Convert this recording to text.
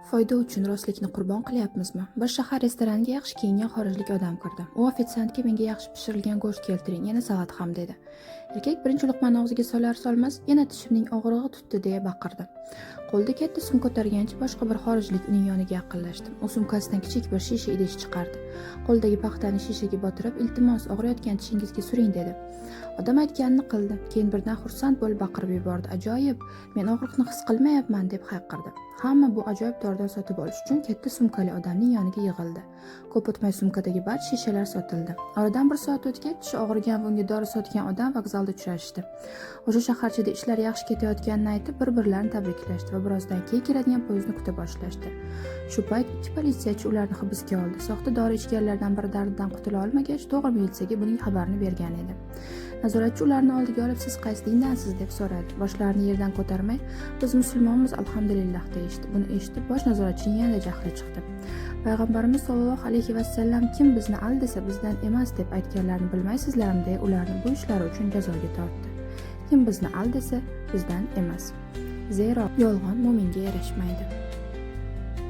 Foyda uchun rostlikni qurbon qilyapmizmi? Bir shahar restoraniga yaxshi kiyingan xorijlik odam kirdi. U ofitsiantga menga yaxshi pishirilgan go'sht keltiring, yana salat ham dedi. Erkak birinchi luqmani og'ziga solar-solmas yana tishimning og'rig'i tutdi deya baqirdi. Qo'lda katta sumka ko'targancha boshqa bir xorijlik uning yoniga yaqinlashdi. U sumkasidan kichik bir shisha idish chiqardi. Qo'ldagi paxtani shishaga botirib, "Iltimos, og'riyotgan tishingizga suring" dedi. Odam aytganini qildi. Keyin birdan xursand bo'lib baqirib yubordi. "Ajoyib, men og'riqni his qilmayapman" deb hayqirdi. Hamma bu ajoyib doridan sotib olish uchun katta sumkali odamning yoniga yig'ildi. Ko'p o'tmay sumkadagi barcha shishalar sotildi. Oradan bir soat o'tgach, tishi og'rigan va unga dori sotgan odam vokzalda uchrashdi. O'sha shaharchada ishlar yaxshi ketayotganini aytib, bir-birlarini tabriklashdi va birozdan keyin keladigan poyezdni kuta boshlashdi. Shu payt ikki politsiyachi ularni hibsga oldi. Soxta dori ichganlardan biri dardidan qutula olmagach, to'g'ri militsiyaga buning xabarini bergan edi. Nazoratchi ularni oldiga olib, "Siz qaysi dindansiz?" deb so'radi. Boshlarini yerdan ko'tarmay, "Biz musulmonmiz, alhamdulillah" deyishdi. Buni eshitib, bosh nazoratchining yanada jahli chiqdi. Payg'ambarimiz sollallohu alayhi vasallam kim bizni aldasa bizdan emas deb aytganlarini bilmaysizlarmi deya ularni bu ishlari uchun jazoga tortdi. Kim bizni aldasa bizdan emas. Zero yolg'on mo'minga yarashmaydi.